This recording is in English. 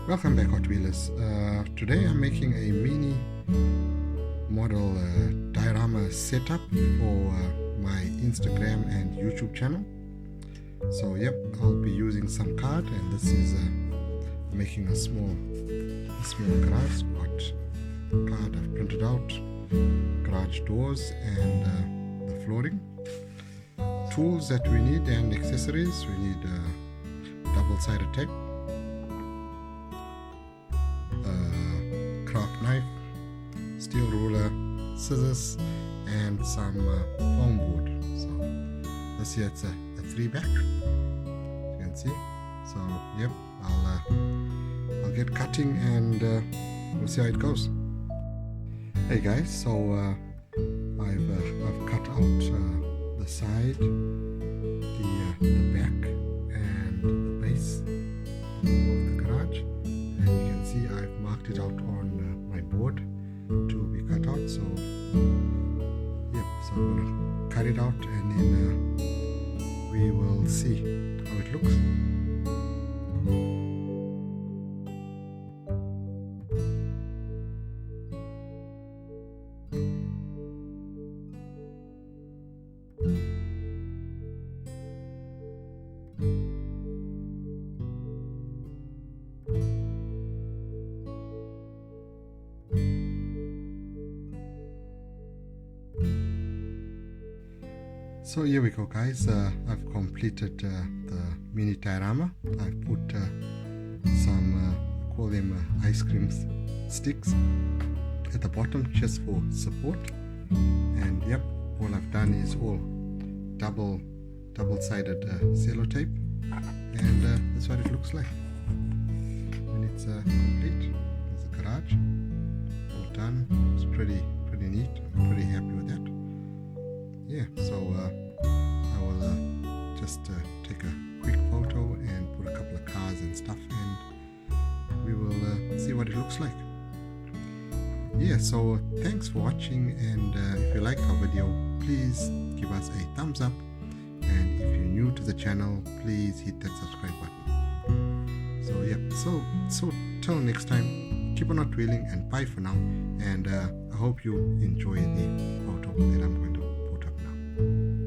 Welcome back, Hot Wheelers. Today I'm making a mini model diorama setup for my Instagram and YouTube channel. So yep, I'll be using some card, and this is making a small garage. Got card I've printed out, garage doors and the flooring. Tools that we need and accessories: we need double-sided tape, craft knife, steel ruler, scissors, and some foam board. So this here, it's a 3-back, you can see. So yep, I'll get cutting and we'll see how it goes. Hey guys, so I've cut out the side, the back, and the base of the garage, and you can see I've marked it out on my board to be cut out. So yep, so I'm gonna cut it out and then we will see how it looks. So here we go, guys. I've completed the mini diorama. I've put some, call them ice cream sticks at the bottom just for support. And yep, all I've done is all double-sided sellotape, and that's what it looks like when it's complete. There's the garage all done. It's pretty neat. I'm pretty happy with that. Yeah, so I will just take a quick photo and put a couple of cars and stuff, and we will see what it looks like. Yeah, so thanks for watching, and if you liked our video, please give us a thumbs up, and if you're new to the channel, please hit that subscribe button. So yeah, so till next time, keep on not wheeling, and bye for now, and I hope you enjoy the photo that I'm going to put up now.